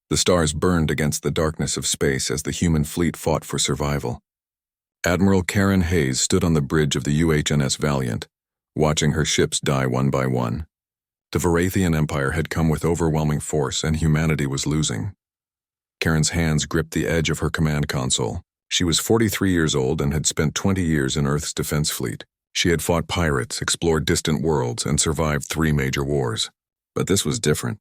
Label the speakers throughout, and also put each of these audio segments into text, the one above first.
Speaker 1: The stars burned against the darkness of space as the human fleet fought for survival. Admiral Karen Hayes stood on the bridge of the UHNS Valiant, watching her ships die one by one. The Varathian Empire had come with overwhelming force, and humanity was losing. Karen's hands gripped the edge of her command console. She was 43 years old and had spent 20 years in Earth's defense fleet. She had fought pirates, explored distant worlds, and survived 3 major wars. But this was different.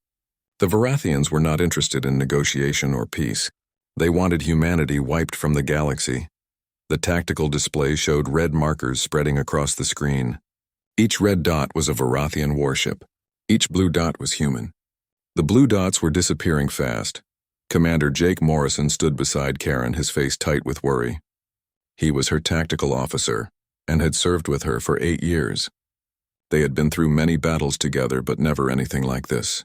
Speaker 1: The Varathians were not interested in negotiation or peace. They wanted humanity wiped from the galaxy. The tactical display showed red markers spreading across the screen. Each red dot was a Varathian warship. Each blue dot was human. The blue dots were disappearing fast. Commander Jake Morrison stood beside Karen, his face tight with worry. He was her tactical officer and had served with her for 8 years. They had been through many battles together, but never anything like this.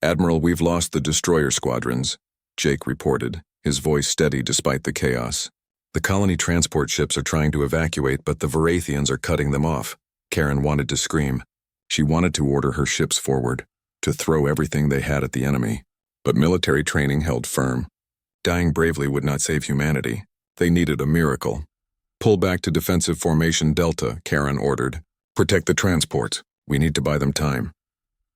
Speaker 1: "Admiral, we've lost the destroyer squadrons," Jake reported, his voice steady despite the chaos. "The colony transport ships are trying to evacuate, but the Varathians are cutting them off." Karen wanted to scream. She wanted to order her ships forward, to throw everything they had at the enemy. But military training held firm. Dying bravely would not save humanity. They needed a miracle. "Pull back to defensive formation Delta," Karen ordered. "Protect the transports. We need to buy them time."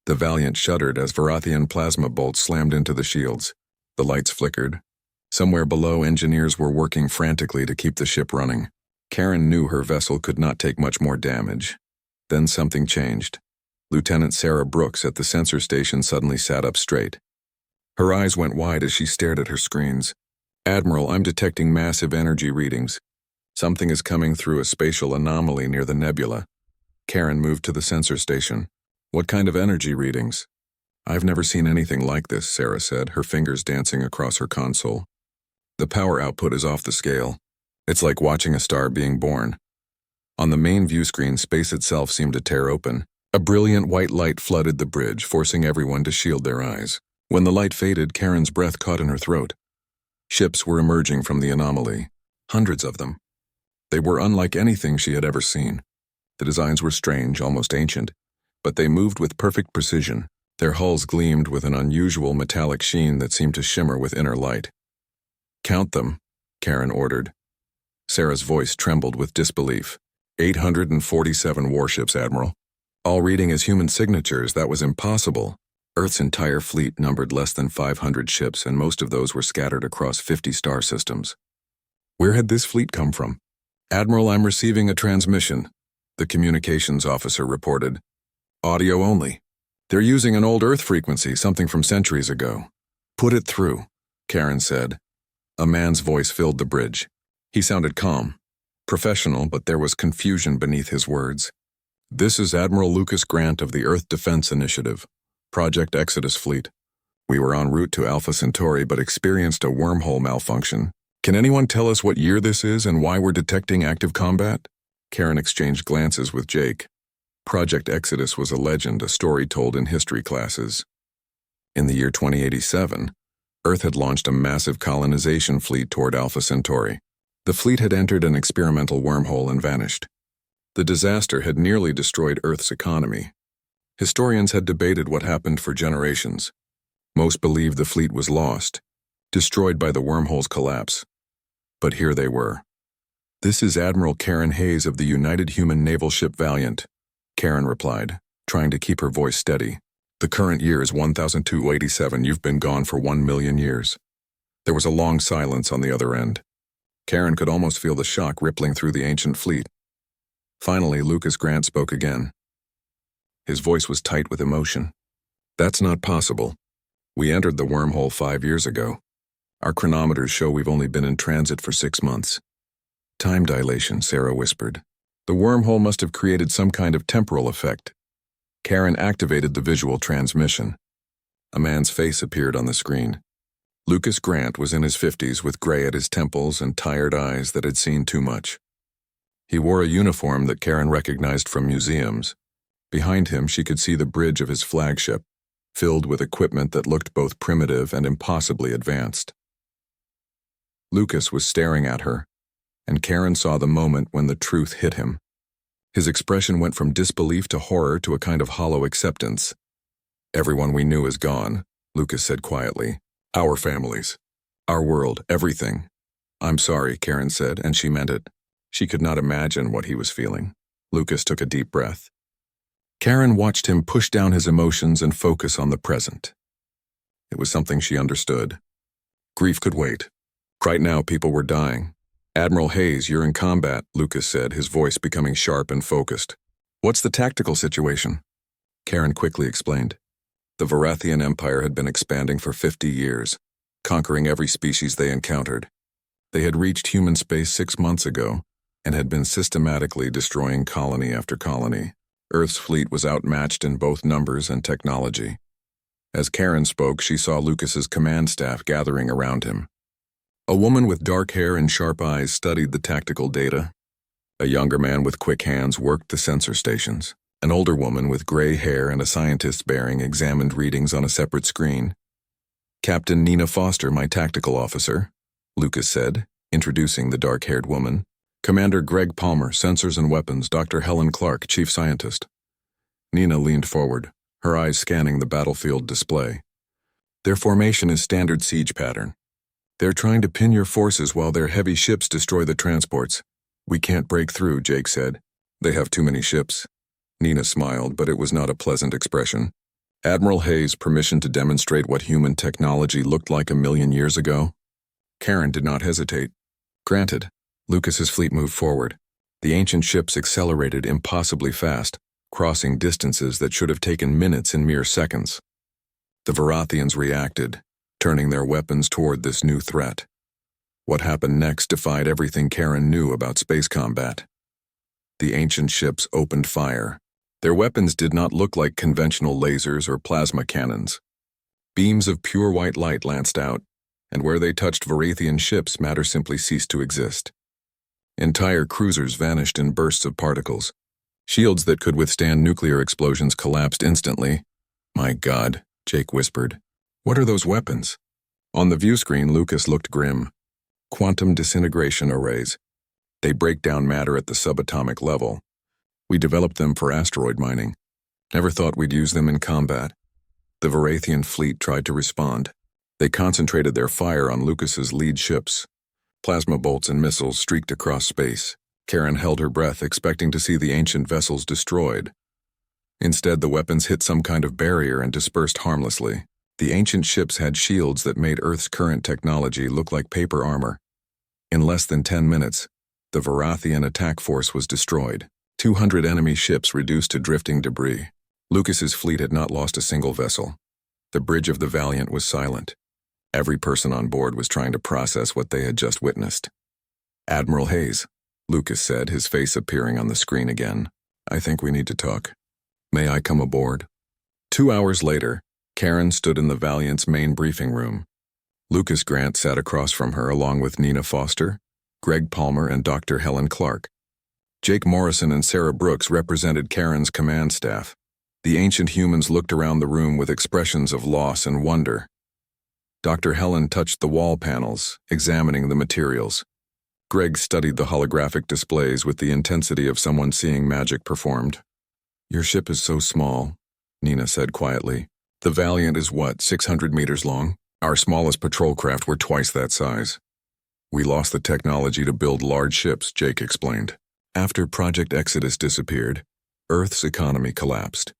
Speaker 1: The Valiant shuddered as Varathian plasma bolts slammed into the shields. The lights flickered. Somewhere below, engineers were working frantically to keep the ship running. Karen knew her vessel could not take much more damage. Then something changed. Lieutenant Sarah Brooks at the sensor station suddenly sat up straight. Her eyes went wide as she stared at her screens. "Admiral, I'm detecting massive energy readings. Something is coming through a spatial anomaly near the nebula." Karen moved to the sensor station. "What kind of energy readings?" "I've never seen anything like this," Sarah said, her fingers dancing across her console. "The power output is off the scale. It's like watching a star being born." On the main view screen, space itself seemed to tear open. A brilliant white light flooded the bridge, forcing everyone to shield their eyes. When the light faded, Karen's breath caught in her throat. Ships were emerging from the anomaly. Hundreds of them. They were unlike anything she had ever seen. The designs were strange, almost ancient, but they moved with perfect precision. Their hulls gleamed with an unusual metallic sheen that seemed to shimmer with inner light. "Count them," Karen ordered. Sarah's voice trembled with disbelief. 847 warships, Admiral. All reading as human signatures. That was impossible. Earth's entire fleet numbered less than 500 ships, and most of those were scattered across 50 star systems. Where had this fleet come from? "Admiral, I'm receiving a transmission," the communications officer reported. "Audio only. They're using an old Earth frequency, something from centuries ago." "Put it through," Karen said. A man's voice filled the bridge. He sounded calm, professional, but there was confusion beneath his words. "This is Admiral Lucas Grant of the Earth Defense Initiative, Project Exodus Fleet. We were en route to Alpha Centauri but experienced a wormhole malfunction. Can anyone tell us what year this is and why we're detecting active combat?" Karen exchanged glances with Jake. Project Exodus was a legend, a story told in history classes. In the year 2087, Earth had launched a massive colonization fleet toward Alpha Centauri. The fleet had entered an experimental wormhole and vanished. The disaster had nearly destroyed Earth's economy. Historians had debated what happened for generations. Most believed the fleet was lost, destroyed by the wormhole's collapse. But here they were. "This is Admiral Karen Hayes of the United Human Naval Ship Valiant," Karen replied, trying to keep her voice steady. "The current year is 1287. You've been gone for 1,000,000 years." There was a long silence on the other end. Karen could almost feel the shock rippling through the ancient fleet. Finally, Lucas Grant spoke again. His voice was tight with emotion. "That's not possible. We entered the wormhole 5 years ago. Our chronometers show we've only been in transit for 6 months." "Time dilation," Sarah whispered. "The wormhole must have created some kind of temporal effect." Karen activated the visual transmission. A man's face appeared on the screen. Lucas Grant was in his 50s with gray at his temples and tired eyes that had seen too much. He wore a uniform that Karen recognized from museums. Behind him, she could see the bridge of his flagship, filled with equipment that looked both primitive and impossibly advanced. Lucas was staring at her, and Karen saw the moment when the truth hit him. His expression went from disbelief to horror to a kind of hollow acceptance. "Everyone we knew is gone," Lucas said quietly. Our families. Our world, everything. I'm sorry, Karen said, and she meant it. She could not imagine what he was feeling. Lucas took a deep breath. Karen watched him push down his emotions and focus on the present. It was something she understood. Grief could wait. Right now, people were dying. Admiral Hayes, you're in combat, Lucas said, his voice becoming sharp and focused. What's the tactical situation? Karen quickly explained. The Varathian Empire had been expanding for 50 years, conquering every species they encountered. They had reached human space 6 months ago and had been systematically destroying colony after colony. Earth's fleet was outmatched in both numbers and technology. As Karen spoke, she saw Lucas's command staff gathering around him. A woman with dark hair and sharp eyes studied the tactical data. A younger man with quick hands worked the sensor stations. An older woman with gray hair and a scientist's bearing examined readings on a separate screen. Captain Nina Foster, my tactical officer, Lucas said, introducing the dark-haired woman. Commander Greg Palmer, Sensors and Weapons, Dr. Helen Clark, Chief Scientist. Nina leaned forward, her eyes scanning the battlefield display. Their formation is standard siege pattern. They're trying to pin your forces while their heavy ships destroy the transports. We can't break through, Jake said. They have too many ships. Nina smiled, but it was not a pleasant expression. Admiral Hayes' permission to demonstrate what human technology looked like 1,000,000 years ago? Karen did not hesitate. Granted. Lucas's fleet moved forward. The ancient ships accelerated impossibly fast, crossing distances that should have taken minutes in mere seconds. The Varathians reacted, turning their weapons toward this new threat. What happened next defied everything Karen knew about space combat. The ancient ships opened fire. Their weapons did not look like conventional lasers or plasma cannons. Beams of pure white light lanced out, and where they touched Varathian ships, matter simply ceased to exist. Entire cruisers vanished in bursts of particles. Shields that could withstand nuclear explosions collapsed instantly. My God, Jake whispered. What are those weapons? On the view screen, Lucas looked grim. Quantum disintegration arrays. They break down matter at the subatomic level. We developed them for asteroid mining. Never thought we'd use them in combat. The Varathian fleet tried to respond. They concentrated their fire on Lucas's lead ships. Plasma bolts and missiles streaked across space. Karen held her breath, expecting to see the ancient vessels destroyed. Instead, the weapons hit some kind of barrier and dispersed harmlessly. The ancient ships had shields that made Earth's current technology look like paper armor. In less than 10 minutes, the Varathian attack force was destroyed. 200 enemy ships reduced to drifting debris. Lucas's fleet had not lost a single vessel. The bridge of the Valiant was silent. Every person on board was trying to process what they had just witnessed. Admiral Hayes, Lucas said, his face appearing on the screen again. I think we need to talk. May I come aboard? 2 hours later, Karen stood in the Valiant's main briefing room. Lucas Grant sat across from her along with Nina Foster, Greg Palmer, and Dr. Helen Clark. Jake Morrison and Sarah Brooks represented Karen's command staff. The ancient humans looked around the room with expressions of loss and wonder. Dr. Helen touched the wall panels, examining the materials. Greg studied the holographic displays with the intensity of someone seeing magic performed. Your ship is so small, Nina said quietly. The Valiant is what, 600 meters long? Our smallest patrol craft were twice that size. We lost the technology to build large ships, Jake explained. After Project Exodus disappeared, Earth's economy collapsed.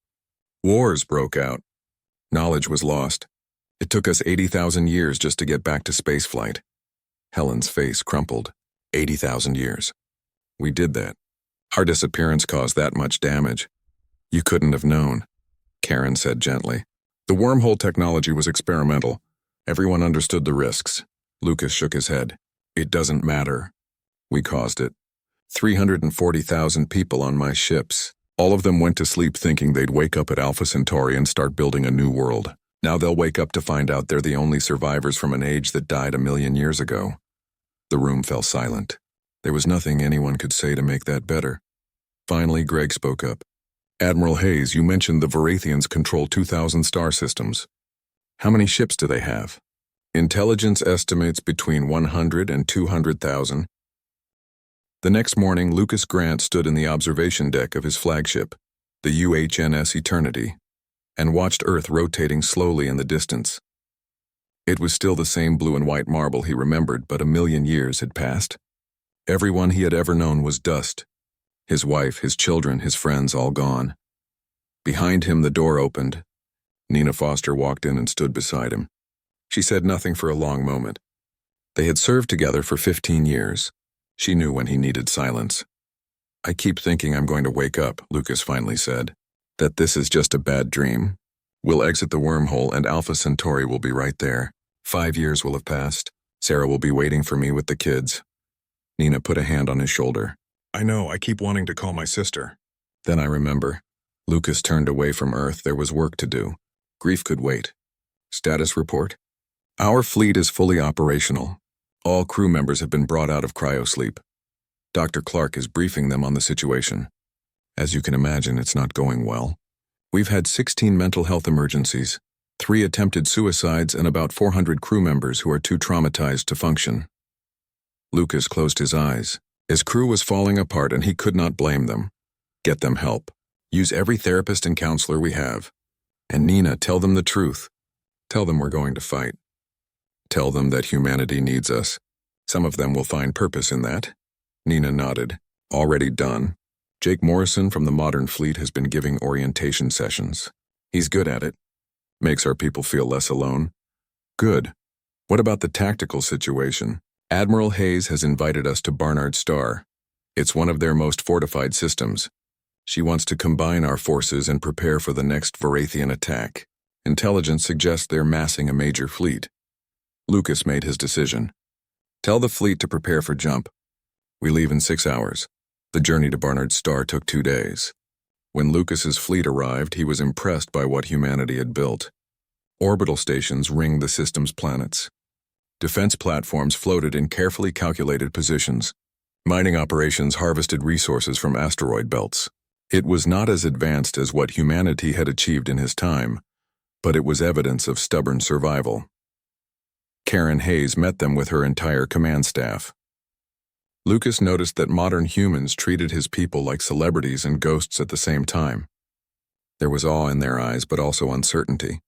Speaker 1: Wars broke out. Knowledge was lost. It took us 80,000 years just to get back to spaceflight. Helen's face crumpled. 80,000 years. We did that. Our disappearance caused that much damage. You couldn't have known, Karen said gently. The wormhole technology was experimental. Everyone understood the risks. Lucas shook his head. It doesn't matter. We caused it. 340,000 people on my ships. All of them went to sleep thinking they'd wake up at Alpha Centauri and start building a new world. Now they'll wake up to find out they're the only survivors from an age that died 1,000,000 years ago. The room fell silent. There was nothing anyone could say to make that better. Finally, Greg spoke up. Admiral Hayes, you mentioned the Varathians control 2,000 star systems. How many ships do they have? Intelligence estimates between 100 and 200,000. The next morning, Lucas Grant stood in the observation deck of his flagship, the UHNS Eternity, and watched Earth rotating slowly in the distance. It was still the same blue and white marble he remembered, but a million years had passed. Everyone he had ever known was dust. His wife, his children, his friends all gone. Behind him the door opened. Nina Foster walked in and stood beside him. She said nothing for a long moment. They had served together for 15 years. She knew when he needed silence. "I keep thinking I'm going to wake up," Lucas finally said. "That this is just a bad dream. We'll exit the wormhole and Alpha Centauri will be right there. 5 years will have passed. Sarah will be waiting for me with the kids." Nina put a hand on his shoulder. "I know, I keep wanting to call my sister." Then I remember. Lucas turned away from Earth. There was work to do. Grief could wait. Status report? Our fleet is fully operational. All crew members have been brought out of cryosleep. Dr. Clark is briefing them on the situation. As you can imagine, it's not going well. We've had 16 mental health emergencies, 3 attempted suicides, and about 400 crew members who are too traumatized to function. Lucas closed his eyes. His crew was falling apart and he could not blame them. Get them help. Use every therapist and counselor we have. And Nina, tell them the truth. Tell them we're going to fight. Tell them that humanity needs us. Some of them will find purpose in that. Nina nodded. Already done. Jake Morrison from the Modern Fleet has been giving orientation sessions. He's good at it. Makes our people feel less alone. Good. What about the tactical situation? Admiral Hayes has invited us to Barnard Star. It's one of their most fortified systems. She wants to combine our forces and prepare for the next Varathian attack. Intelligence suggests they're massing a major fleet. Lucas made his decision. Tell the fleet to prepare for jump. We leave in 6 hours. The journey to Barnard Star took 2 days. When Lucas's fleet arrived, he was impressed by what humanity had built. Orbital stations ringed the system's planets. Defense platforms floated in carefully calculated positions. Mining operations harvested resources from asteroid belts. It was not as advanced as what humanity had achieved in his time, but it was evidence of stubborn survival. Karen Hayes met them with her entire command staff. Lucas noticed that modern humans treated his people like celebrities and ghosts at the same time. There was awe in their eyes, but also uncertainty,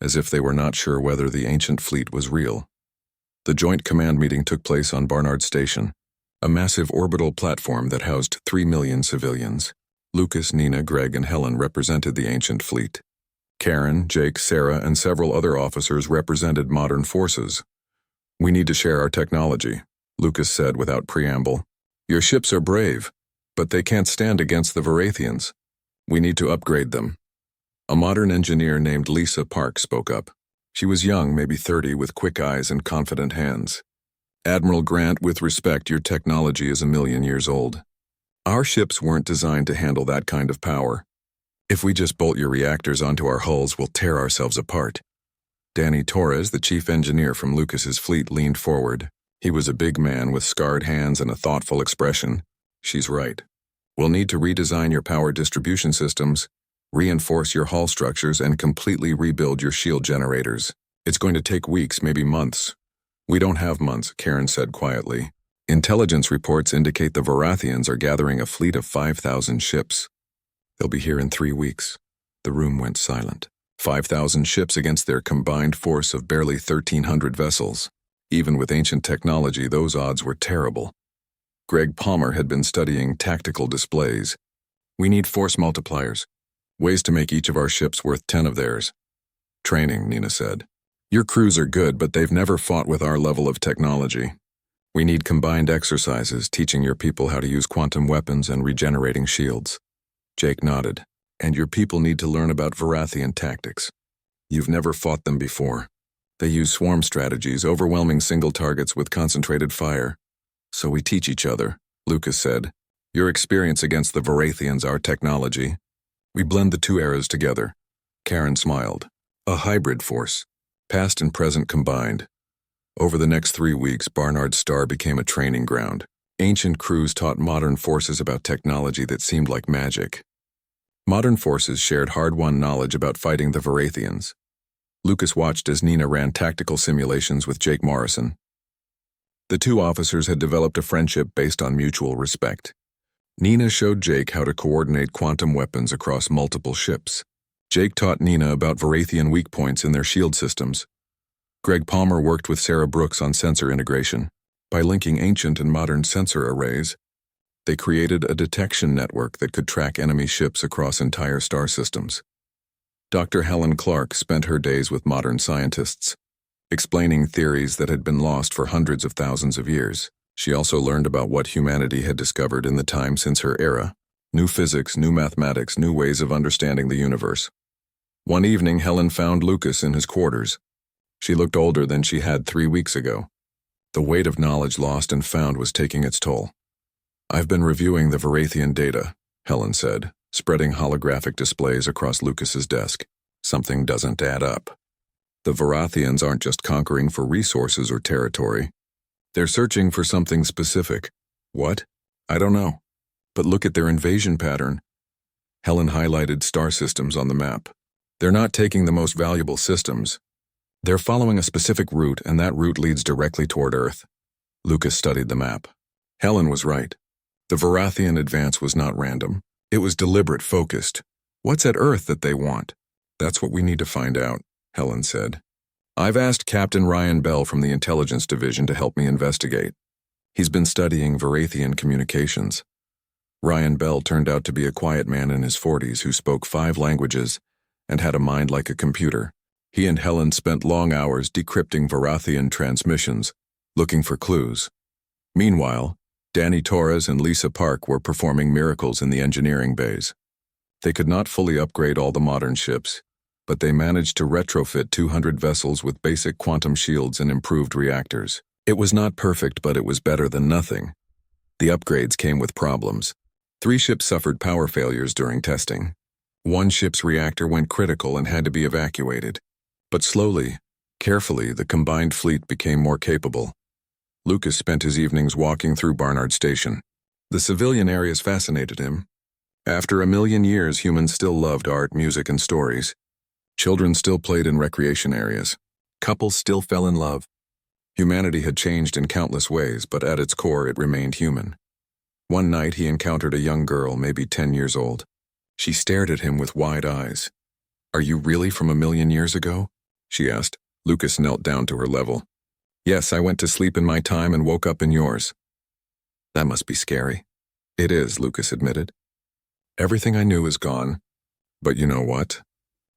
Speaker 1: as if they were not sure whether the ancient fleet was real. The joint command meeting took place on Barnard Station, a massive orbital platform that housed 3 million civilians. Lucas, Nina, Greg, and Helen represented the ancient fleet. Karen, Jake, Sarah, and several other officers represented modern forces. "We need to share our technology," Lucas said without preamble. "Your ships are brave, but they can't stand against the Varathians. We need to upgrade them." A modern engineer named Lisa Park spoke up. She was young, maybe 30, with quick eyes and confident hands. "Admiral Grant, with respect, your technology is 1,000,000 years old. Our ships weren't designed to handle that kind of power. If we just bolt your reactors onto our hulls, we'll tear ourselves apart." Danny Torres, the chief engineer from Lucas's fleet, leaned forward. He was a big man with scarred hands and a thoughtful expression. "She's right. We'll need to redesign your power distribution systems, reinforce your hull structures, and completely rebuild your shield generators. It's going to take weeks, maybe months." "We don't have months," Karen said quietly. "Intelligence reports indicate the Varathians are gathering a fleet of 5,000 ships. They'll be here in 3 weeks." The room went silent. 5,000 ships against their combined force of barely 1,300 vessels. Even with ancient technology, those odds were terrible. Greg Palmer had been studying tactical displays. "We need force multipliers. Ways to make each of our ships worth 10 of theirs." "Training," Nina said. "Your crews are good, but they've never fought with our level of technology. We need combined exercises, teaching your people how to use quantum weapons and regenerating shields." Jake nodded. "And your people need to learn about Varathian tactics. You've never fought them before. They use swarm strategies, overwhelming single targets with concentrated fire. So we teach each other," Lucas said. "Your experience against the Varathians, our technology. We blend the 2 eras together." Karen smiled. "A hybrid force, past and present combined." Over the next 3 weeks, Barnard Star became a training ground. Ancient crews taught modern forces about technology that seemed like magic. Modern forces shared hard-won knowledge about fighting the Varathians. Lucas watched as Nina ran tactical simulations with Jake Morrison. The 2 officers had developed a friendship based on mutual respect. Nina showed Jake how to coordinate quantum weapons across multiple ships. Jake taught Nina about Varathian weak points in their shield systems. Greg Palmer worked with Sarah Brooks on sensor integration. By linking ancient and modern sensor arrays, they created a detection network that could track enemy ships across entire star systems. Dr. Helen Clark spent her days with modern scientists, explaining theories that had been lost for hundreds of thousands of years. She also learned about what humanity had discovered in the time since her era: new physics, new mathematics, new ways of understanding the universe. One evening, Helen found Lucas in his quarters. She looked older than she had 3 weeks ago. The weight of knowledge lost and found was taking its toll. "I've been reviewing the Varathian data," Helen said, spreading holographic displays across Lucas's desk. "Something doesn't add up. The Varathians aren't just conquering for resources or territory. They're searching for something specific." "What?" "I don't know. But look at their invasion pattern." Helen highlighted star systems on the map. "They're not taking the most valuable systems. They're following a specific route, and that route leads directly toward Earth." Lucas studied the map. Helen was right. The Varathian advance was not random. It was deliberate, focused. "What's at Earth that they want?" "That's what we need to find out," Helen said. "I've asked Captain Ryan Bell from the Intelligence Division to help me investigate. He's been studying Varathian communications." Ryan Bell turned out to be a quiet man in his 40s who spoke 5 languages and had a mind like a computer. He and Helen spent long hours decrypting Varathian transmissions, looking for clues. Meanwhile, Danny Torres and Lisa Park were performing miracles in the engineering bays. They could not fully upgrade all the modern ships, but they managed to retrofit 200 vessels with basic quantum shields and improved reactors. It was not perfect, but it was better than nothing. The upgrades came with problems. 3 ships suffered power failures during testing. 1 ship's reactor went critical and had to be evacuated. But slowly, carefully, the combined fleet became more capable. Lucas spent his evenings walking through Barnard Station. The civilian areas fascinated him. After 1,000,000 years, humans still loved art, music, and stories. Children still played in recreation areas. Couples still fell in love. Humanity had changed in countless ways, but at its core it remained human. One night he encountered a young girl, maybe 10 years old. She stared at him with wide eyes. "Are you really from 1,000,000 years ago?" she asked. Lucas knelt down to her level. "Yes, I went to sleep in my time and woke up in yours." "That must be scary." "It is," Lucas admitted. "Everything I knew is gone. But you know what?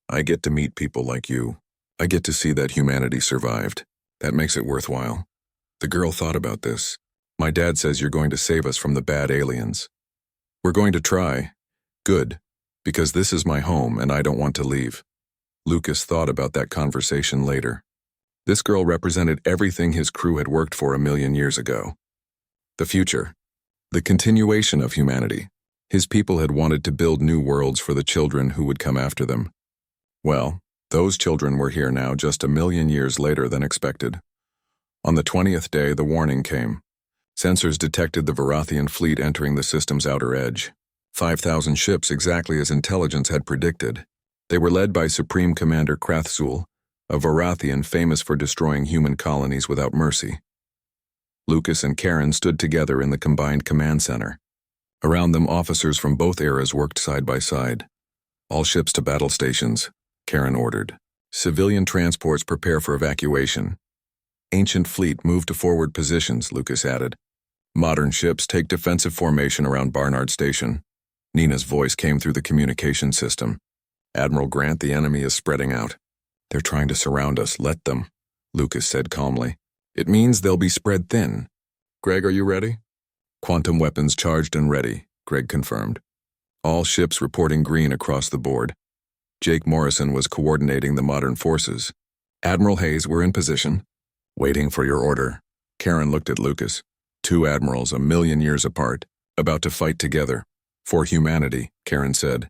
Speaker 1: I get to meet people like you. I get to see that humanity survived. That makes it worthwhile." The girl thought about this. "My dad says you're going to save us from the bad aliens." "We're going to try." "Good, because this is my home and I don't want to leave." Lucas thought about that conversation later. This girl represented everything his crew had worked for 1,000,000 years ago. The future. The continuation of humanity. His people had wanted to build new worlds for the children who would come after them. Well, those children were here now, just 1,000,000 years later than expected. On the 20th day, the warning came. Sensors detected the Varathian fleet entering the system's outer edge. 5,000 ships, exactly as intelligence had predicted. They were led by Supreme Commander Krathzul, a Varathian famous for destroying human colonies without mercy. Lucas and Karen stood together in the combined command center. Around them, officers from both eras worked side by side. "All ships to battle stations," Karen ordered. "Civilian transports prepare for evacuation." "Ancient fleet move to forward positions," Lucas added. "Modern ships take defensive formation around Barnard Station." Nina's voice came through the communication system. "Admiral Grant, the enemy is spreading out. They're trying to surround us. Let them," Lucas said calmly. "It means they'll be spread thin." "Greg, are you ready?" "Quantum weapons charged and ready," Greg confirmed. All ships reporting green across the board. Jake Morrison was coordinating the modern forces. "Admiral Hayes, we're in position." "Waiting for your order." Karen looked at Lucas. 2 admirals 1,000,000 years apart, about to fight together. "For humanity," Karen said.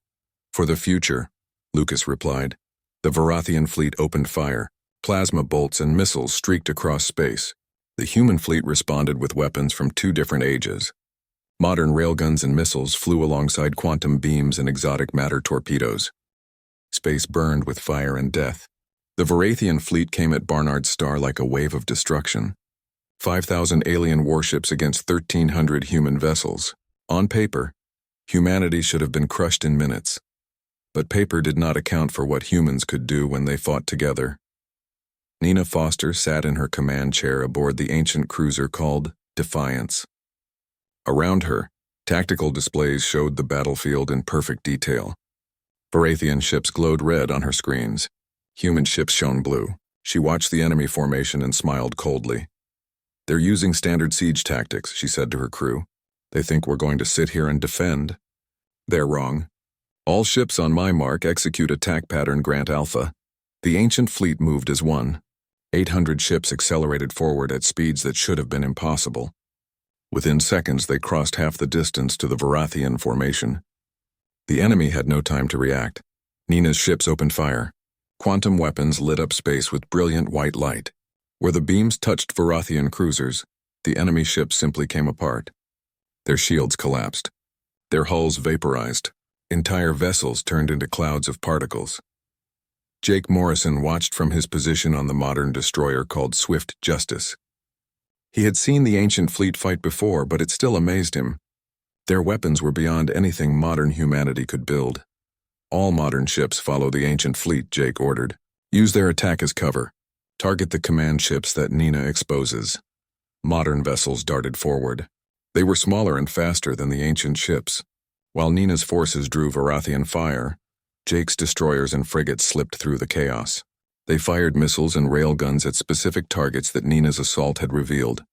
Speaker 1: "For the future," Lucas replied. The Varathian fleet opened fire. Plasma bolts and missiles streaked across space. The human fleet responded with weapons from 2 different ages. Modern railguns and missiles flew alongside quantum beams and exotic matter torpedoes. Space burned with fire and death. The Varathian fleet came at Barnard's star like a wave of destruction. 5,000 alien warships against 1,300 human vessels. On paper, humanity should have been crushed in minutes. But paper did not account for what humans could do when they fought together. Nina Foster sat in her command chair aboard the ancient cruiser called Defiance. Around her, tactical displays showed the battlefield in perfect detail. Varathian ships glowed red on her screens. Human ships shone blue. She watched the enemy formation and smiled coldly. "They're using standard siege tactics," she said to her crew. "They think we're going to sit here and defend. They're wrong. All ships on my mark execute attack pattern Grant Alpha." The ancient fleet moved as one. 800 ships accelerated forward at speeds that should have been impossible. Within seconds, they crossed half the distance to the Varathian formation. The enemy had no time to react. Nina's ships opened fire. Quantum weapons lit up space with brilliant white light. Where the beams touched Varathian cruisers, the enemy ships simply came apart. Their shields collapsed. Their hulls vaporized. Entire vessels turned into clouds of particles. Jake Morrison watched from his position on the modern destroyer called Swift Justice. He had seen the ancient fleet fight before, but it still amazed him. Their weapons were beyond anything modern humanity could build. "All modern ships follow the ancient fleet," Jake ordered. "Use their attack as cover. Target the command ships that Nina exposes." Modern vessels darted forward. They were smaller and faster than the ancient ships. While Nina's forces drew Varathian fire, Jake's destroyers and frigates slipped through the chaos. They fired missiles and railguns at specific targets that Nina's assault had revealed.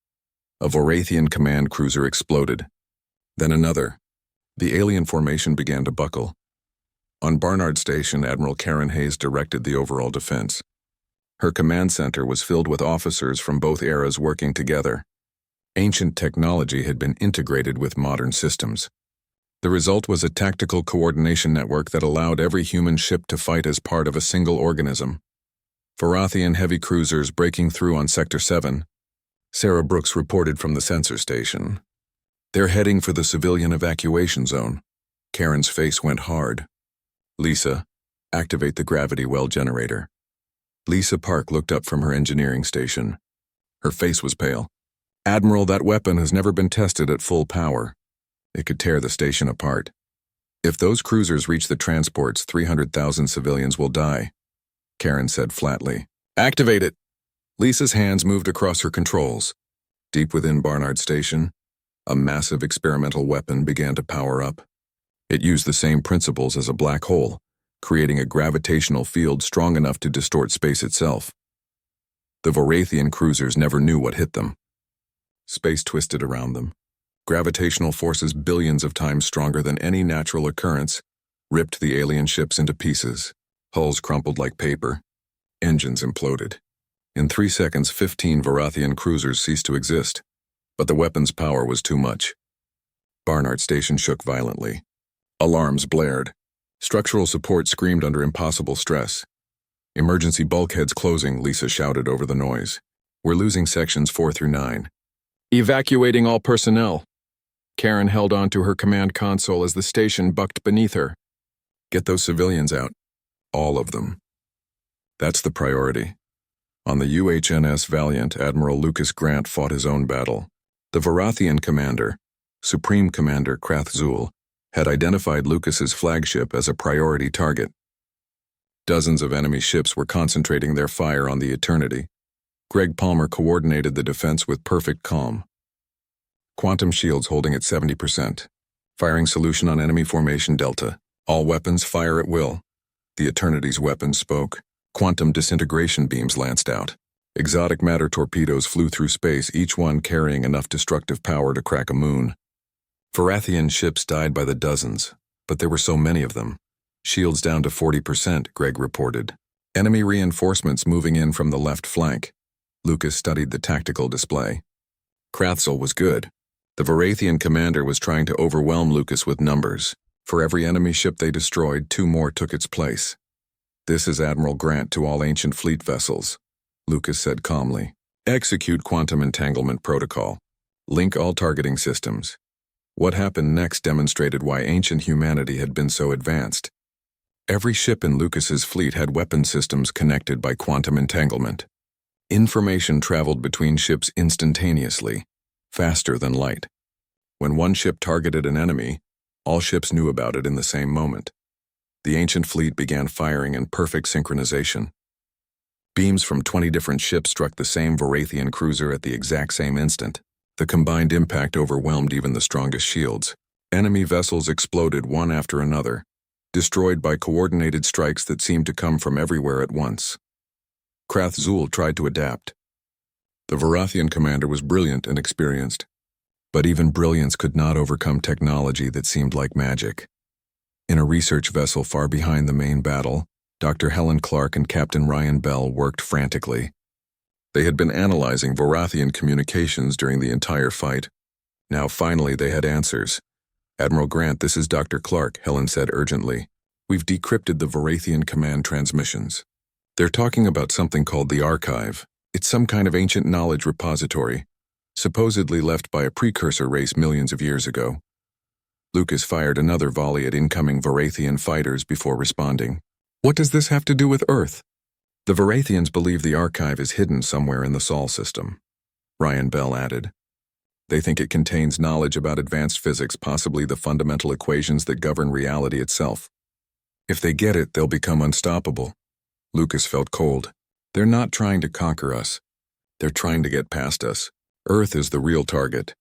Speaker 1: A Varathian command cruiser exploded. Then another. The alien formation began to buckle. On Barnard Station, Admiral Karen Hayes directed the overall defense. Her command center was filled with officers from both eras working together. Ancient technology had been integrated with modern systems. The result was a tactical coordination network that allowed every human ship to fight as part of a single organism. Varathian heavy cruisers breaking through on Sector 7. Sarah Brooks reported from the sensor station. "They're heading for the civilian evacuation zone." Karen's face went hard. "Lisa, activate the gravity well generator." Lisa Park looked up from her engineering station. Her face was pale. "Admiral, that weapon has never been tested at full power. It could tear the station apart. If those cruisers reach the transports, 300,000 civilians will die," Karen said flatly. "Activate it!" Lisa's hands moved across her controls. Deep within Barnard Station, a massive experimental weapon began to power up. It used the same principles as a black hole, creating a gravitational field strong enough to distort space itself. The Varathian cruisers never knew what hit them. Space twisted around them. Gravitational forces billions of times stronger than any natural occurrence ripped the alien ships into pieces. Hulls crumpled like paper. Engines imploded. In 3 seconds, 15 Varathian cruisers ceased to exist, but the weapon's power was too much. Barnard Station shook violently. Alarms blared. Structural support screamed under impossible stress. "Emergency bulkheads closing," Lisa shouted over the noise. "We're losing sections 4 through 9. "Evacuating all personnel." Karen held on to her command console as the station bucked beneath her. "Get those civilians out. All of them." That's the priority. On the UHNS Valiant, Admiral Lucas Grant fought his own battle. The Varathian commander, Supreme Commander Krath Zul, had identified Lucas's flagship as a priority target. Dozens of enemy ships were concentrating their fire on the Eternity. Greg Palmer coordinated the defense with perfect calm. Quantum shields holding at 70%. Firing solution on enemy formation Delta. All weapons fire at will. The Eternity's weapons spoke. Quantum disintegration beams lanced out. Exotic matter torpedoes flew through space, each one carrying enough destructive power to crack a moon. Varathian ships died by the dozens, but there were so many of them. Shields down to 40%, Greg reported. Enemy reinforcements moving in from the left flank. Lucas studied the tactical display. Krathzel was good. The Varathian commander was trying to overwhelm Lucas with numbers. For every enemy ship they destroyed, 2 more took its place. "This is Admiral Grant to all ancient fleet vessels," Lucas said calmly. "Execute quantum entanglement protocol. Link all targeting systems." What happened next demonstrated why ancient humanity had been so advanced. Every ship in Lucas's fleet had weapon systems connected by quantum entanglement. Information traveled between ships instantaneously, faster than light. When one ship targeted an enemy, all ships knew about it in the same moment. The ancient fleet began firing in perfect synchronization. Beams from 20 different ships struck the same Varathian cruiser at the exact same instant. The combined impact overwhelmed even the strongest shields. Enemy vessels exploded one after another, destroyed by coordinated strikes that seemed to come from everywhere at once. Krath Zul tried to adapt. The Varathian commander was brilliant and experienced, but even brilliance could not overcome technology that seemed like magic. In a research vessel far behind the main battle, Dr. Helen Clark and Captain Ryan Bell worked frantically. They had been analyzing Varathian communications during the entire fight. Now finally they had answers. "Admiral Grant, this is Dr. Clark," Helen said urgently. "We've decrypted the Varathian command transmissions. They're talking about something called the Archive. It's some kind of ancient knowledge repository, supposedly left by a precursor race millions of years ago." Lucas fired another volley at incoming Varathian fighters before responding. "What does this have to do with Earth?" "The Varathians believe the Archive is hidden somewhere in the Sol system," Ryan Bell added. "They think it contains knowledge about advanced physics, possibly the fundamental equations that govern reality itself. If they get it, they'll become unstoppable." Lucas felt cold. "They're not trying to conquer us. They're trying to get past us. Earth is the real target."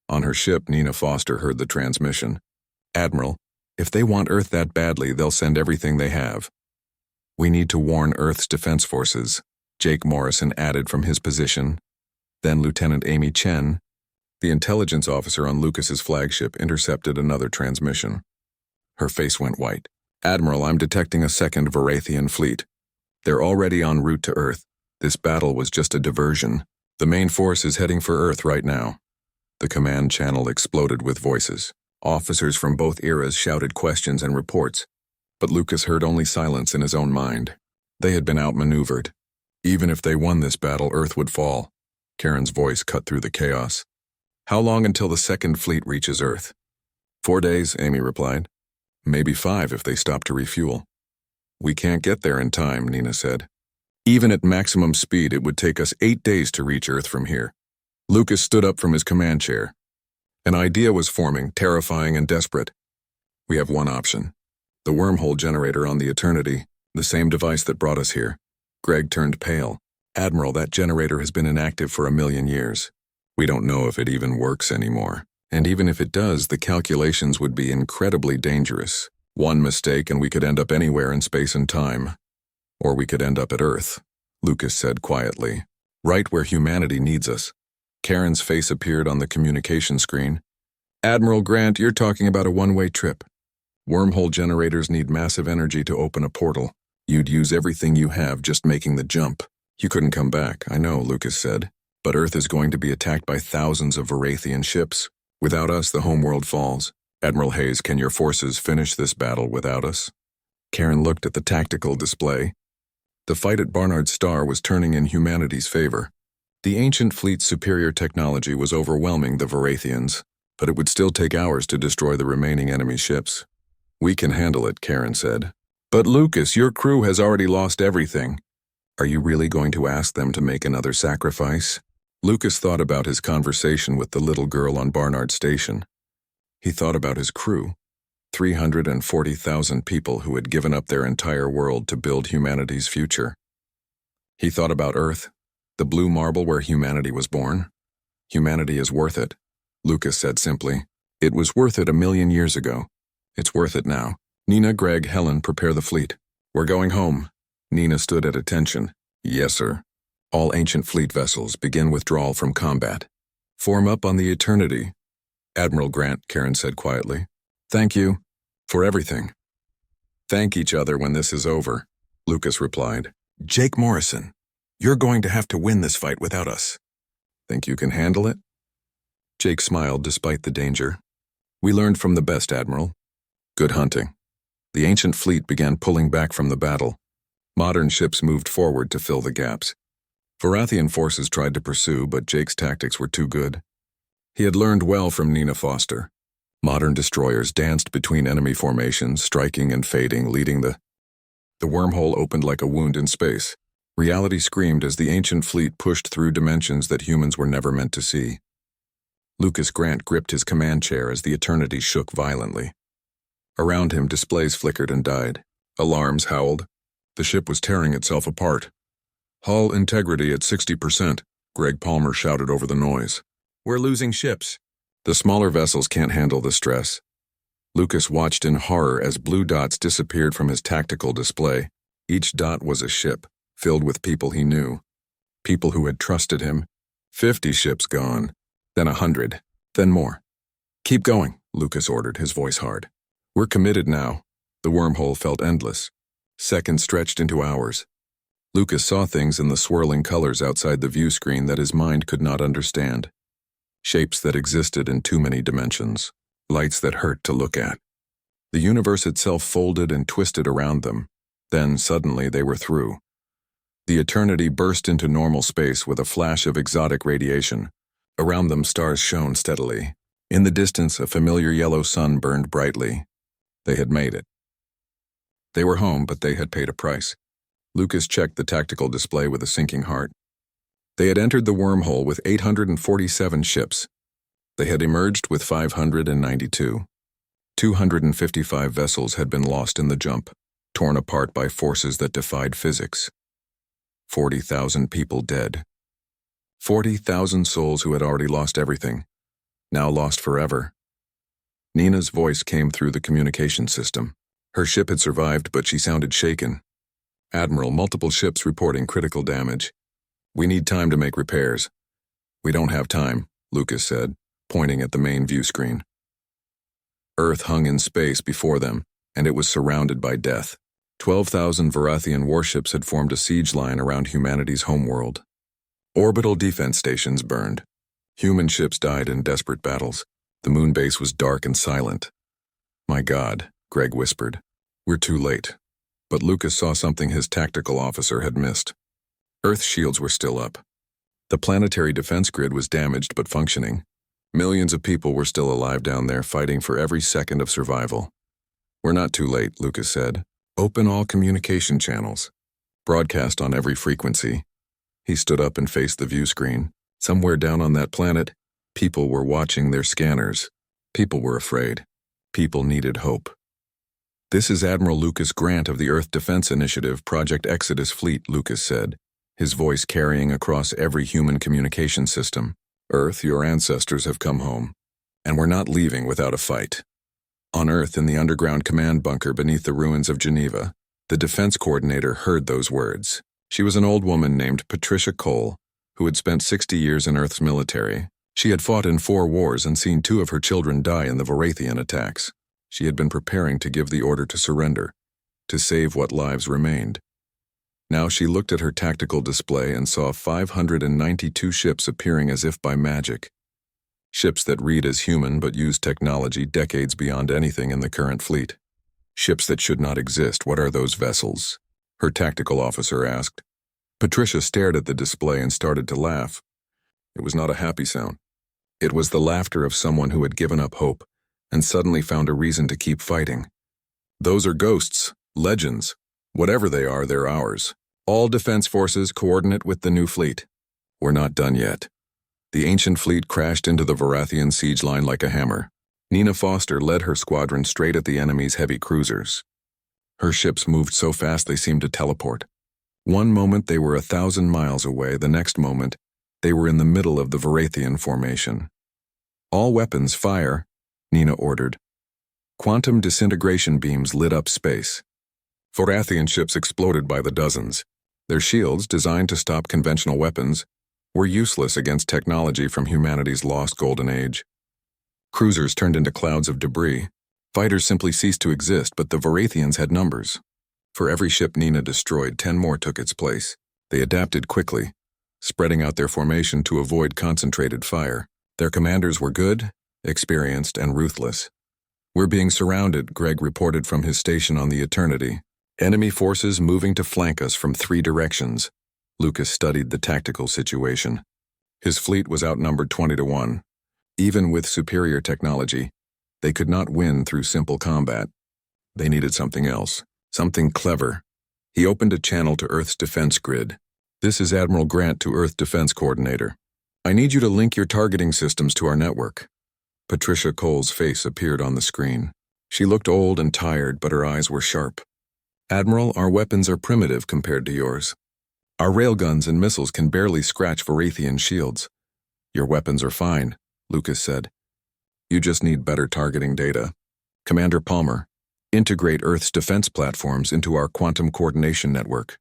Speaker 1: On her ship, Nina Foster heard the transmission. "Admiral, if they want Earth that badly, they'll send everything they have. We need to warn Earth's defense forces," Jake Morrison added from his position. Then Lieutenant Amy Chen, the intelligence officer on Lucas's flagship, intercepted another transmission. Her face went white. "Admiral, I'm detecting a second Varathian fleet. They're already en route to Earth. This battle was just a diversion. The main force is heading for Earth right now." The command channel exploded with voices. Officers from both eras shouted questions and reports, but Lucas heard only silence in his own mind. They had been outmaneuvered. Even if they won this battle, Earth would fall. Karen's voice cut through the chaos. "How long until the second fleet reaches Earth?" 4 days, Amy replied. "Maybe 5 if they stop to refuel." "We can't get there in time," Nina said. "Even at maximum speed, it would take us 8 days to reach Earth from here." Lucas stood up from his command chair. An idea was forming, terrifying and desperate. "We have one option. The wormhole generator on the Eternity, the same device that brought us here." Greg turned pale. "Admiral, that generator has been inactive for 1,000,000 years. We don't know if it even works anymore. And even if it does, the calculations would be incredibly dangerous. One mistake and we could end up anywhere in space and time. Or we could end up at Earth," Lucas said quietly. "Right where humanity needs us." Karen's face appeared on the communication screen. "Admiral Grant, you're talking about a one-way trip. Wormhole generators need massive energy to open a portal. You'd use everything you have just making the jump. You couldn't come back, I know," Lucas said. "But Earth is going to be attacked by thousands of Varathian ships. Without us, the homeworld falls. Admiral Hayes, can your forces finish this battle without us?" Karen looked at the tactical display. The fight at Barnard's Star was turning in humanity's favor. The ancient fleet's superior technology was overwhelming the Varathians, but it would still take hours to destroy the remaining enemy ships. "We can handle it," Karen said. "But Lucas, your crew has already lost everything. Are you really going to ask them to make another sacrifice?" Lucas thought about his conversation with the little girl on Barnard Station. He thought about his crew, 340,000 people who had given up their entire world to build humanity's future. He thought about Earth, the blue marble where humanity was born. "Humanity is worth it," Lucas said simply. "It was worth it 1,000,000 years ago. It's worth it now. Nina, Greg, Helen, prepare the fleet. We're going home." Nina stood at attention. "Yes, sir. All ancient fleet vessels begin withdrawal from combat. Form up on the Eternity." "Admiral Grant," Karen said quietly. "Thank you for everything." "Thank each other when this is over," Lucas replied. "Jake Morrison, you're going to have to win this fight without us. Think you can handle it?" Jake smiled despite the danger. "We learned from the best, Admiral. Good hunting." The ancient fleet began pulling back from the battle. Modern ships moved forward to fill the gaps. Varathian forces tried to pursue, but Jake's tactics were too good. He had learned well from Nina Foster. Modern destroyers danced between enemy formations, striking and fading, leading the wormhole opened like a wound in space. Reality screamed as the ancient fleet pushed through dimensions that humans were never meant to see. Lucas Grant gripped his command chair as the Eternity shook violently. Around him, displays flickered and died. Alarms howled. The ship was tearing itself apart. Hull integrity at 60%, Greg Palmer shouted over the noise. We're losing ships. The smaller vessels can't handle the stress. Lucas watched in horror as blue dots disappeared from his tactical display. Each dot was a ship, filled with people he knew. People who had trusted him. 50 ships gone. Then 100. Then more. Keep going, Lucas ordered, his voice hard. We're committed now. The wormhole felt endless. Seconds stretched into hours. Lucas saw things in the swirling colors outside the view screen that his mind could not understand. Shapes that existed in too many dimensions. Lights that hurt to look at. The universe itself folded and twisted around them. Then, suddenly, they were through. The eternity burst into normal space with a flash of exotic radiation. Around them, stars shone steadily. In the distance, a familiar yellow sun burned brightly. They had made it. They were home, but they had paid a price. Lucas checked the tactical display with a sinking heart. They had entered the wormhole with 847 ships. They had emerged with 592. 255 vessels had been lost in the jump, torn apart by forces that defied physics. 40,000 people dead. 40,000 souls who had already lost everything, now lost forever. Nina's voice came through the communication system. Her ship had survived, but she sounded shaken. Admiral, multiple ships reporting critical damage. We need time to make repairs. We don't have time, Lucas said, pointing at the main view screen. Earth hung in space before them, and it was surrounded by death. 12,000 Varathian warships had formed a siege line around humanity's homeworld. Orbital defense stations burned. Human ships died in desperate battles. The moon base was dark and silent. My God, Greg whispered. We're too late. But Lucas saw something his tactical officer had missed. Earth shields were still up. The planetary defense grid was damaged but functioning. Millions of people were still alive down there, fighting for every second of survival. We're not too late, Lucas said. Open all communication channels. Broadcast on every frequency. He stood up and faced the view screen. Somewhere down on that planet, people were watching their scanners. People were afraid. People needed hope. This is Admiral Lucas Grant of the Earth Defense Initiative Project Exodus Fleet, Lucas said, his voice carrying across every human communication system. Earth, your ancestors have come home, and we're not leaving without a fight. On Earth, in the underground command bunker beneath the ruins of Geneva, the defense coordinator heard those words. She was an old woman named Patricia Cole, who had spent 60 years in Earth's military. She had fought in 4 wars and seen 2 of her children die in the Varathian attacks. She had been preparing to give the order to surrender, to save what lives remained. Now she looked at her tactical display and saw 592 ships appearing as if by magic. Ships that read as human but use technology decades beyond anything in the current fleet. Ships that should not exist. What are those vessels? Her tactical officer asked. Patricia stared at the display and started to laugh. It was not a happy sound. It was the laughter of someone who had given up hope and suddenly found a reason to keep fighting. Those are ghosts, legends. Whatever they are, they're ours. All defense forces coordinate with the new fleet. We're not done yet. The ancient fleet crashed into the Varathian siege line like a hammer. Nina Foster led her squadron straight at the enemy's heavy cruisers. Her ships moved so fast they seemed to teleport. One moment they were 1,000 miles away, the next moment they were in the middle of the Varathian formation. All weapons fire, Nina ordered. Quantum disintegration beams lit up space. Varathian ships exploded by the dozens. Their shields, designed to stop conventional weapons, were useless against technology from humanity's lost golden age. Cruisers turned into clouds of debris. Fighters simply ceased to exist, but the Varathians had numbers. For every ship Nina destroyed, 10 more took its place. They adapted quickly, spreading out their formation to avoid concentrated fire. Their commanders were good, experienced, and ruthless. We're being surrounded, Greg reported from his station on the Eternity. Enemy forces moving to flank us from 3 directions. Lucas studied the tactical situation. His fleet was outnumbered 20-1. Even with superior technology, they could not win through simple combat. They needed something else, something clever. He opened a channel to Earth's defense grid. This is Admiral Grant to Earth Defense Coordinator. I need you to link your targeting systems to our network. Patricia Cole's face appeared on the screen. She looked old and tired, but her eyes were sharp. Admiral, our weapons are primitive compared to yours. Our railguns and missiles can barely scratch Varathian shields. Your weapons are fine, Lucas said. You just need better targeting data. Commander Palmer, integrate Earth's defense platforms into our quantum coordination network.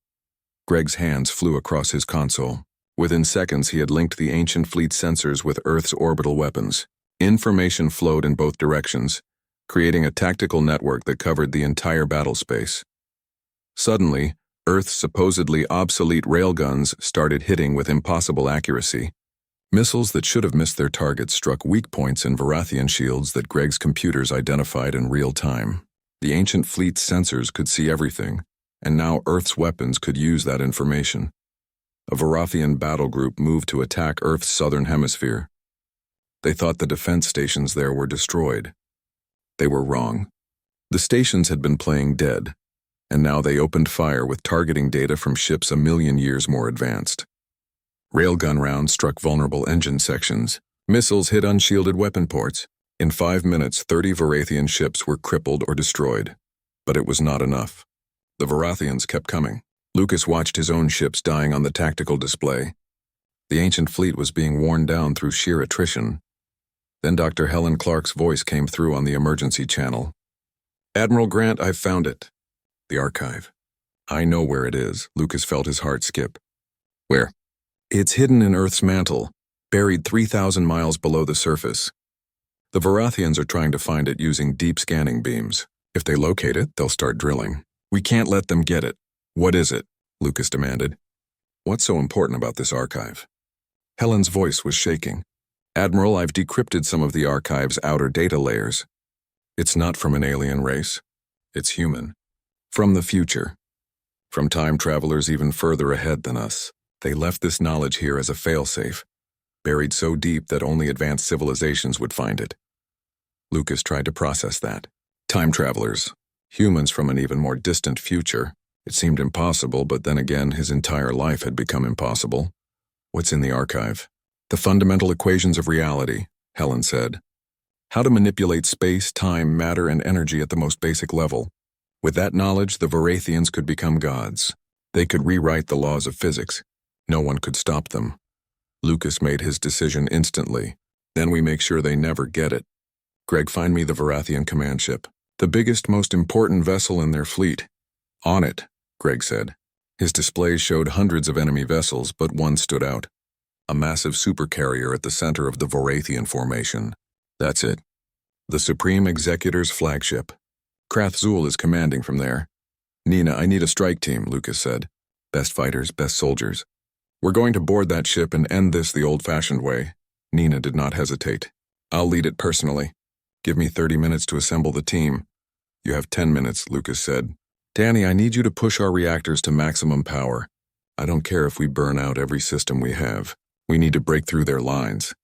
Speaker 1: Greg's hands flew across his console. Within seconds, he had linked the ancient fleet sensors with Earth's orbital weapons. Information flowed in both directions, creating a tactical network that covered the entire battle space. Suddenly, Earth's supposedly obsolete railguns started hitting with impossible accuracy. Missiles that should have missed their targets struck weak points in Varathian shields that Greg's computers identified in real time. The ancient fleet's sensors could see everything, and now Earth's weapons could use that information. A Varathian battle group moved to attack Earth's southern hemisphere. They thought the defense stations there were destroyed. They were wrong. The stations had been playing dead, and now they opened fire with targeting data from ships a million years more advanced. Railgun rounds struck vulnerable engine sections. Missiles hit unshielded weapon ports. In 5 minutes, 30 Varathian ships were crippled or destroyed. But it was not enough. The Varathians kept coming. Lucas watched his own ships dying on the tactical display. The ancient fleet was being worn down through sheer attrition. Then Dr. Helen Clark's voice came through on the emergency channel. Admiral Grant, I've found it. The archive. I know where it is. Lucas felt his heart skip. Where? It's hidden in Earth's mantle, buried 3,000 miles below the surface. The Varathians are trying to find it using deep scanning beams. If they locate it, they'll start drilling. We can't let them get it. What is it? Lucas demanded. What's so important about this archive? Helen's voice was shaking. Admiral, I've decrypted some of the archive's outer data layers. It's not from an alien race. It's human. From the future. From time travelers even further ahead than us. They left this knowledge here as a failsafe, buried so deep that only advanced civilizations would find it. Lucas tried to process that. Time travelers. Humans from an even more distant future. It seemed impossible, but then again, his entire life had become impossible. What's in the archive? The fundamental equations of reality, Helen said. How to manipulate space, time, matter, and energy at the most basic level. With that knowledge, the Varathians could become gods. They could rewrite the laws of physics. No one could stop them. Lucas made his decision instantly. Then we make sure they never get it. Greg, find me the Varathian command ship. The biggest, most important vessel in their fleet. On it, Greg said. His displays showed hundreds of enemy vessels, but one stood out. A massive supercarrier at the center of the Varathian formation. That's it. The Supreme Executor's flagship. Krathzul is commanding from there. Nina, I need a strike team, Lucas said. Best fighters, best soldiers. We're going to board that ship and end this the old-fashioned way. Nina did not hesitate. I'll lead it personally. Give me 30 minutes to assemble the team. You have 10 minutes, Lucas said. Danny, I need you to push our reactors to maximum power. I don't care if we burn out every system we have. We need to break through their lines.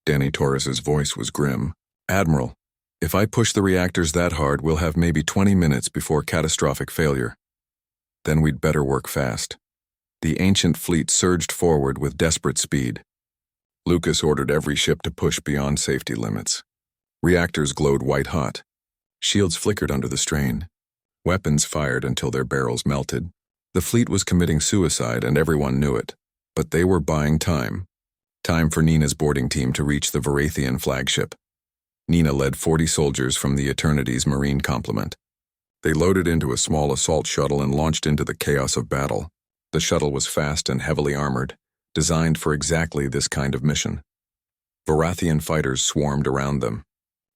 Speaker 1: Danny Torres's voice was grim. Admiral, if I push the reactors that hard, we'll have maybe 20 minutes before catastrophic failure. Then we'd better work fast. The ancient fleet surged forward with desperate speed. Lucas ordered every ship to push beyond safety limits. Reactors glowed white-hot. Shields flickered under the strain. Weapons fired until their barrels melted. The fleet was committing suicide, and everyone knew it. But they were buying time. Time for Nina's boarding team to reach the Varathian flagship. Nina led 40 soldiers from the Eternity's Marine complement. They loaded into a small assault shuttle and launched into the chaos of battle. The shuttle was fast and heavily armored, designed for exactly this kind of mission. Varathian fighters swarmed around them.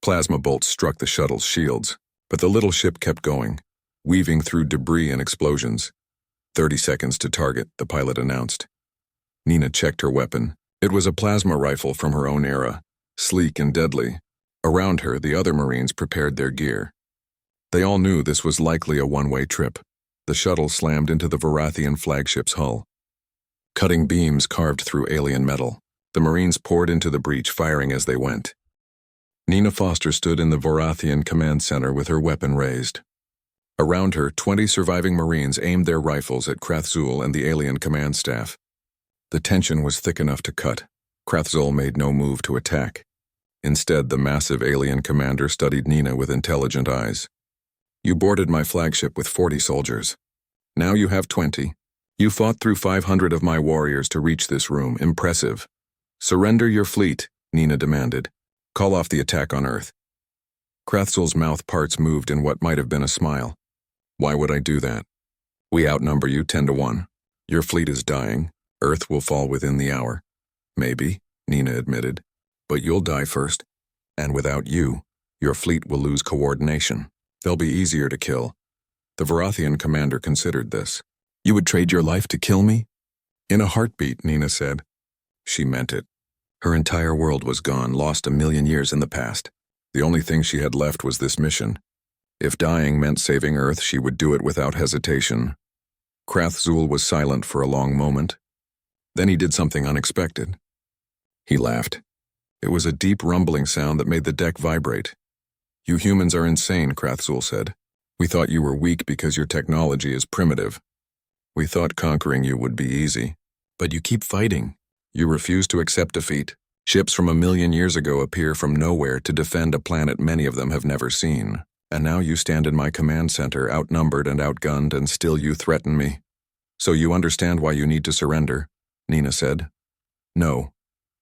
Speaker 1: Plasma bolts struck the shuttle's shields, but the little ship kept going, weaving through debris and explosions. 30 seconds to target, the pilot announced. Nina checked her weapon. It was a plasma rifle from her own era, sleek and deadly. Around her, the other Marines prepared their gear. They all knew this was likely a one-way trip. The shuttle slammed into the Varathian flagship's hull. Cutting beams carved through alien metal. The Marines poured into the breach, firing as they went. Nina Foster stood in the Varathian command center with her weapon raised. Around her, 20 surviving Marines aimed their rifles at Krathzul and the alien command staff. The tension was thick enough to cut. Krathzul made no move to attack. Instead, the massive alien commander studied Nina with intelligent eyes. You boarded my flagship with 40 soldiers. Now you have 20. You fought through 500 of my warriors to reach this room. Impressive. Surrender your fleet, Nina demanded. Call off the attack on Earth. Krathzul's mouth parts moved in what might have been a smile. Why would I do that? We outnumber you 10-1. Your fleet is dying. Earth will fall within the hour. Maybe, Nina admitted. But you'll die first. And without you, your fleet will lose coordination. They'll be easier to kill. The Varathian commander considered this. You would trade your life to kill me? In a heartbeat, Nina said. She meant it. Her entire world was gone, lost a million years in the past. The only thing she had left was this mission. If dying meant saving Earth, she would do it without hesitation. Krathzul was silent for a long moment. Then he did something unexpected. He laughed. It was a deep rumbling sound that made the deck vibrate. You humans are insane, Krathzul said. We thought you were weak because your technology is primitive. We thought conquering you would be easy. But you keep fighting. You refuse to accept defeat. Ships from 1,000,000 years ago appear from nowhere to defend a planet many of them have never seen. And now you stand in my command center, outnumbered and outgunned, and still you threaten me. So you understand why you need to surrender, Nina said. No,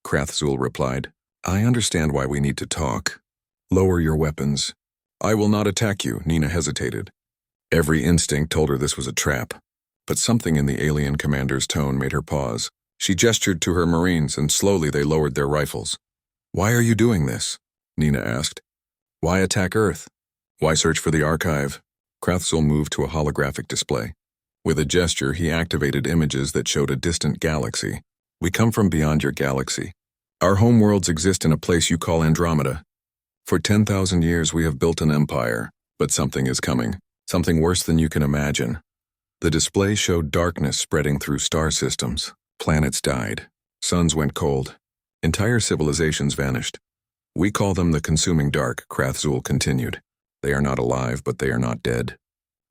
Speaker 1: Krathzul replied. I understand why we need to talk. Lower your weapons. I will not attack you, Nina hesitated. Every instinct told her this was a trap. But something in the alien commander's tone made her pause. She gestured to her Marines, and slowly they lowered their rifles. Why are you doing this? Nina asked. Why attack Earth? Why search for the archive? Krathzul moved to a holographic display. With a gesture, he activated images that showed a distant galaxy. We come from beyond your galaxy. Our homeworlds exist in a place you call Andromeda. For 10,000 years we have built an empire, but something is coming. Something worse than you can imagine. The display showed darkness spreading through star systems. Planets died. Suns went cold. Entire civilizations vanished. We call them the consuming dark, Krathzul continued. They are not alive, but they are not dead.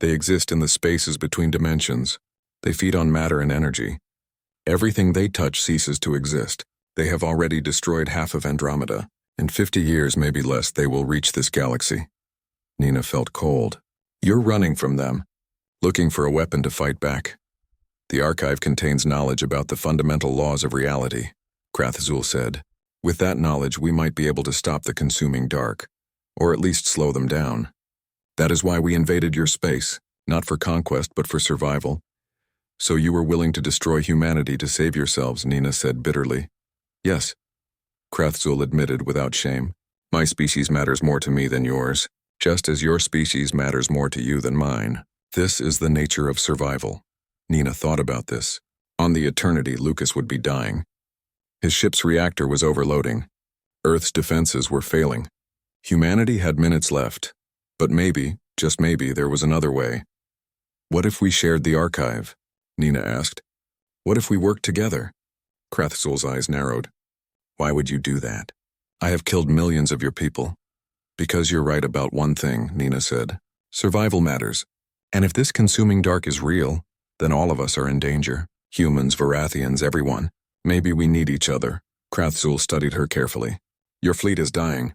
Speaker 1: They exist in the spaces between dimensions. They feed on matter and energy. Everything they touch ceases to exist. They have already destroyed half of Andromeda. In 50 years, maybe less, they will reach this galaxy. Nina felt cold. You're running from them, looking for a weapon to fight back. The archive contains knowledge about the fundamental laws of reality, Krathzul said. With that knowledge, we might be able to stop the consuming dark, or at least slow them down. That is why we invaded your space, not for conquest, but for survival. So you were willing to destroy humanity to save yourselves, Nina said bitterly. Yes, Krathzul admitted without shame. My species matters more to me than yours, just as your species matters more to you than mine. This is the nature of survival. Nina thought about this. On the Eternity, Lucas would be dying. His ship's reactor was overloading. Earth's defenses were failing. Humanity had minutes left. But maybe, just maybe, there was another way. What if we shared the archive? Nina asked. What if we worked together? Krathzul's eyes narrowed. Why would you do that? I have killed millions of your people. Because you're right about one thing, Nina said. Survival matters. And if this consuming dark is real, then all of us are in danger. Humans, Varathians, everyone. Maybe we need each other. Krathzul studied her carefully. Your fleet is dying.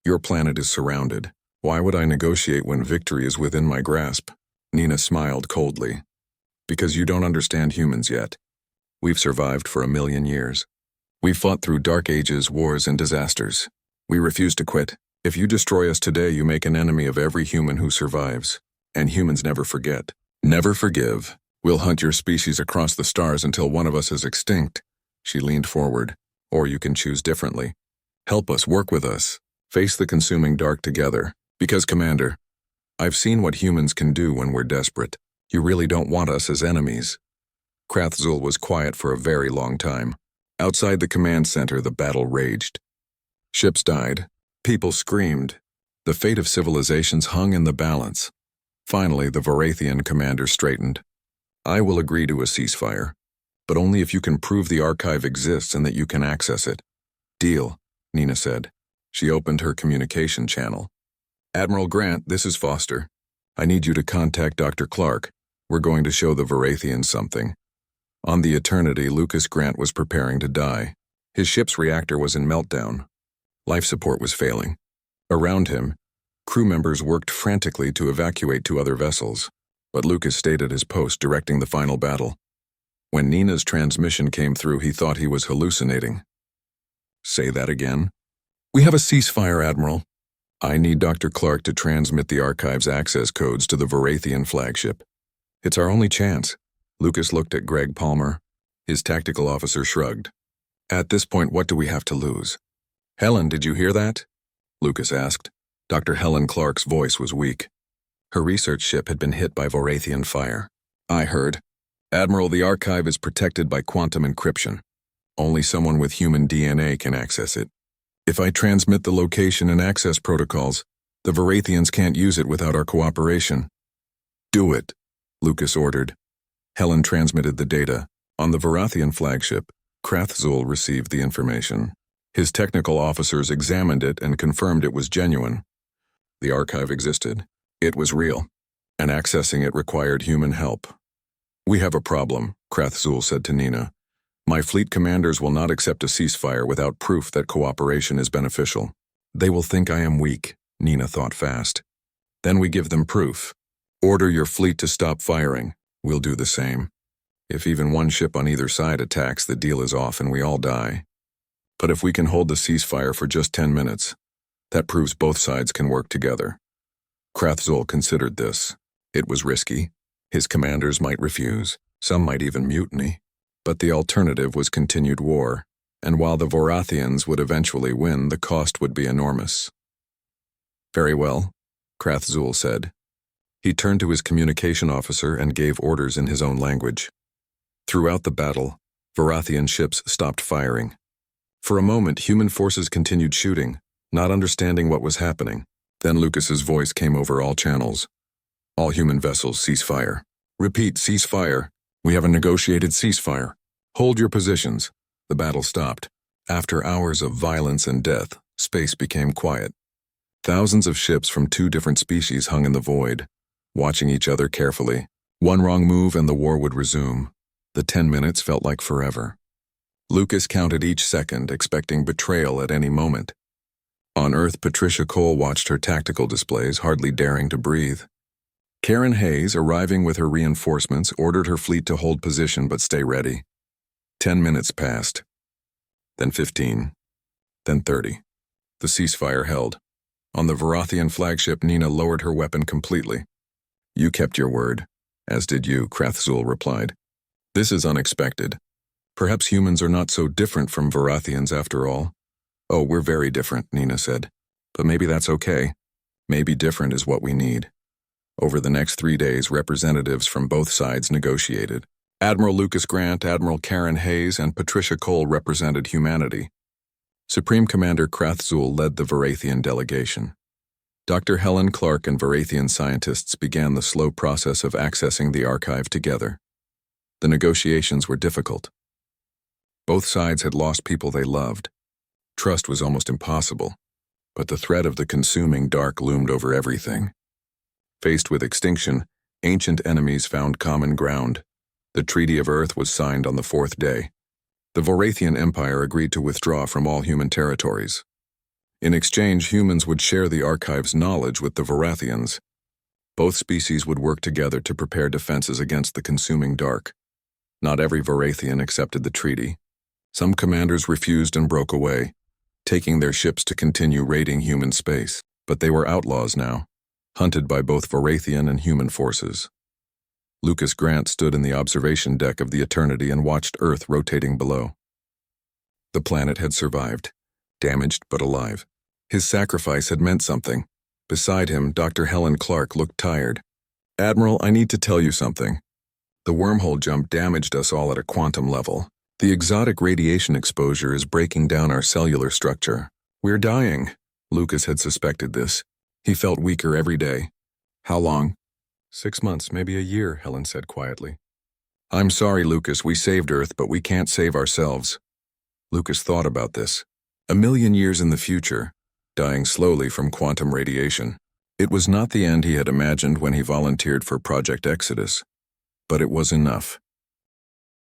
Speaker 1: Your planet is surrounded. Why would I negotiate when victory is within my grasp? Nina smiled coldly. Because you don't understand humans yet. We've survived for 1,000,000 years. We've fought through dark ages, wars, and disasters. We refuse to quit. If you destroy us today, you make an enemy of every human who survives. And humans never forget. Never forgive. We'll hunt your species across the stars until one of us is extinct. She leaned forward. Or you can choose differently. Help us, work with us. Face the consuming dark together. Because, Commander, I've seen what humans can do when we're desperate. You really don't want us as enemies. Krathzul was quiet for a very long time. Outside the command center, the battle raged. Ships died. People screamed. The fate of civilizations hung in the balance. Finally, the Varathian commander straightened. I will agree to a ceasefire, but only if you can prove the archive exists and that you can access it. Deal, Nina said. She opened her communication channel. Admiral Grant, this is Foster. I need you to contact Dr. Clark. We're going to show the Varathians something. On the Eternity, Lucas Grant was preparing to die. His ship's reactor was in meltdown. Life support was failing. Around him, crew members worked frantically to evacuate 2 other vessels, but Lucas stayed at his post directing the final battle. When Nina's transmission came through, he thought he was hallucinating. Say that again? We have a ceasefire, Admiral. I need Dr. Clark to transmit the archive's access codes to the Varathian flagship. It's our only chance. Lucas looked at Greg Palmer. His tactical officer shrugged. At this point, what do we have to lose? Helen, did you hear that? Lucas asked. Dr. Helen Clark's voice was weak. Her research ship had been hit by Varathian fire. I heard. Admiral, the archive is protected by quantum encryption. Only someone with human DNA can access it. If I transmit the location and access protocols, the Varathians can't use it without our cooperation. Do it, Lucas ordered. Helen transmitted the data. On the Varathian flagship, Krathzul received the information. His technical officers examined it and confirmed it was genuine. The archive existed. It was real, and accessing it required human help. We have a problem, Krathzul said to Nina. My fleet commanders will not accept a ceasefire without proof that cooperation is beneficial. They will think I am weak, Nina thought fast. Then we give them proof. Order your fleet to stop firing. We'll do the same. If even one ship on either side attacks, the deal is off and we all die. But if we can hold the ceasefire for just 10 minutes, that proves both sides can work together. Krathzul considered this. It was risky. His commanders might refuse. Some might even mutiny. But the alternative was continued war, and while the Varathians would eventually win, the cost would be enormous. Very well, Krathzul said. He turned to his communication officer and gave orders in his own language. Throughout the battle, Varathian ships stopped firing. For a moment, human forces continued shooting, not understanding what was happening. Then Lucas's voice came over all channels. All human vessels cease fire. Repeat, cease fire. We have a negotiated ceasefire. Hold your positions. The battle stopped. After hours of violence and death, space became quiet. Thousands of ships from 2 different species hung in the void, watching each other carefully. One wrong move and the war would resume. The 10 minutes felt like forever. Lucas counted each second, expecting betrayal at any moment. On Earth, Patricia Cole watched her tactical displays, hardly daring to breathe. Karen Hayes, arriving with her reinforcements, ordered her fleet to hold position but stay ready. 10 minutes passed. Then 15. Then 30. The ceasefire held. On the Varathian flagship, Nina lowered her weapon completely. You kept your word. As did you, Krathzul replied. This is unexpected. Perhaps humans are not so different from Varathians after all. Oh, we're very different, Nina said. But maybe that's okay. Maybe different is what we need. Over the next 3 days, representatives from both sides negotiated. Admiral Lucas Grant, Admiral Karen Hayes, and Patricia Cole represented humanity. Supreme Commander Krathzul led the Varathian delegation. Dr. Helen Clark and Varathian scientists began the slow process of accessing the archive together. The negotiations were difficult. Both sides had lost people they loved. Trust was almost impossible, but the threat of the consuming dark loomed over everything. Faced with extinction, ancient enemies found common ground. The Treaty of Earth was signed on the 4th day. The Varathian Empire agreed to withdraw from all human territories. In exchange, humans would share the archive's knowledge with the Varathians. Both species would work together to prepare defenses against the consuming dark. Not every Varathian accepted the treaty. Some commanders refused and broke away, taking their ships to continue raiding human space. But they were outlaws now, hunted by both Varathian and human forces. Lucas Grant stood in the observation deck of the Eternity and watched Earth rotating below. The planet had survived, damaged but alive. His sacrifice had meant something. Beside him, Dr. Helen Clark looked tired. Admiral, I need to tell you something. The wormhole jump damaged us all at a quantum level. The exotic radiation exposure is breaking down our cellular structure. We're dying. Lucas had suspected this. He felt weaker every day. How long? 6 months, maybe a year, Helen said quietly. I'm sorry, Lucas, we saved Earth, but we can't save ourselves. Lucas thought about this. 1,000,000 years in the future, dying slowly from quantum radiation. It was not the end he had imagined when he volunteered for Project Exodus. But it was enough.